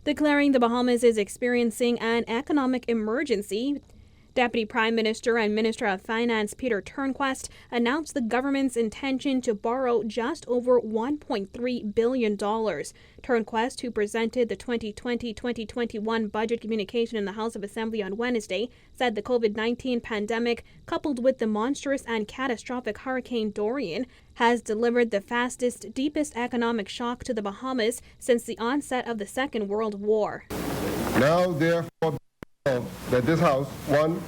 Declaring the Bahamas is experiencing an economic emergency, Deputy Prime Minister and Minister of Finance Peter Turnquest announced the government's intention to borrow just over $1.3 billion. Turnquest, who presented the 2020-2021 budget communication in the House of Assembly on Wednesday, said the COVID-19 pandemic, coupled with the monstrous and catastrophic Hurricane Dorian, has delivered the fastest, deepest economic shock to the Bahamas since the onset of the Second World War. Now, therefore, that this House, 1,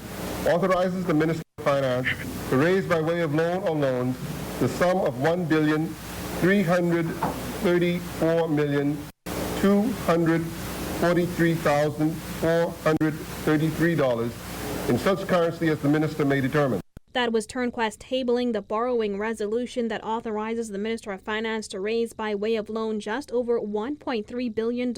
authorizes the Minister of Finance to raise by way of loan or loans the sum of $1,334,243,433 in such currency as the Minister may determine. That was Turnquest tabling the borrowing resolution that authorizes the Minister of Finance to raise by way of loan just over $1.3 billion.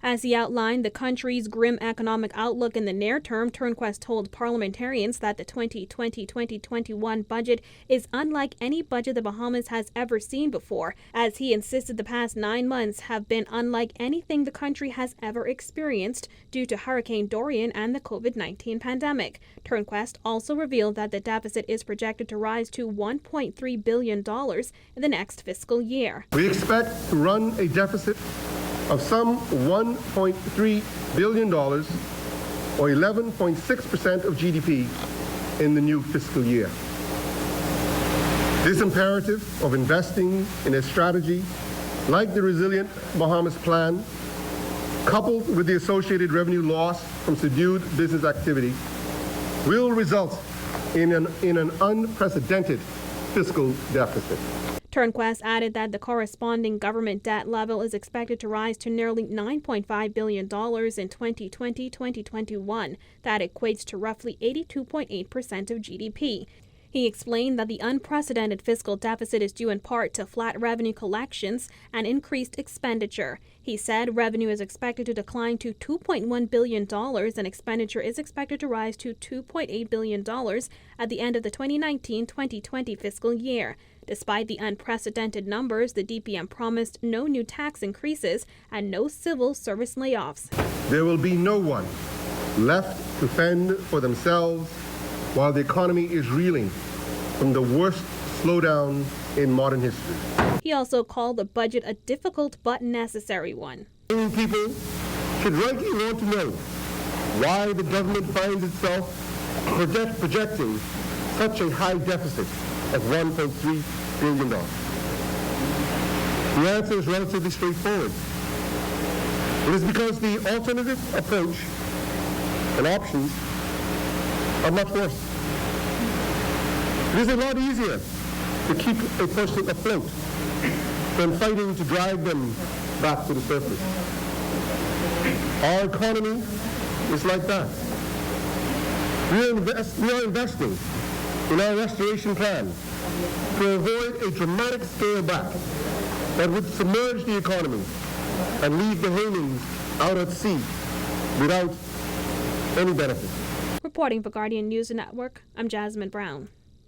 As he outlined the country's grim economic outlook in the near term, Turnquest told parliamentarians that the 2020-2021 budget is unlike any budget the Bahamas has ever seen before, as he insisted the past 9 months have been unlike anything the country has ever experienced due to Hurricane Dorian and the COVID-19 pandemic. Turnquest also revealed that the deficit is projected to rise to $1.3 billion in the next fiscal year. We expect to run a deficit of some $1.3 billion, or 11.6% of GDP in the new fiscal year. This imperative of investing in a strategy like the Resilient Bahamas Plan, coupled with the associated revenue loss from subdued business activity, will result in an unprecedented fiscal deficit. Turnquest added that the corresponding government debt level is expected to rise to nearly $9.5 billion in 2020-2021. That equates to roughly 82.8% of GDP. He explained that the unprecedented fiscal deficit is due in part to flat revenue collections and increased expenditure. He said revenue is expected to decline to $2.1 billion and expenditure is expected to rise to $2.8 billion at the end of the 2019-2020 fiscal year. Despite the unprecedented numbers, the DPM promised no new tax increases and no civil service layoffs. There will be no one left to fend for themselves while the economy is reeling from the worst slowdown in modern history. He also called the budget a difficult but necessary one. People should rightly want to know why the government finds itself projecting such a high deficit of $1.3 billion. The answer is relatively straightforward. It is because the alternative approach and options are much worse. It is a lot easier to keep a person afloat than fighting to drive them back to the surface. Our economy is like that. We are investing in our restoration plan to avoid a dramatic scale back that would submerge the economy and leave the Bahamians out at sea without any benefit. Reporting for Guardian News Network, I'm Jasmine Brown.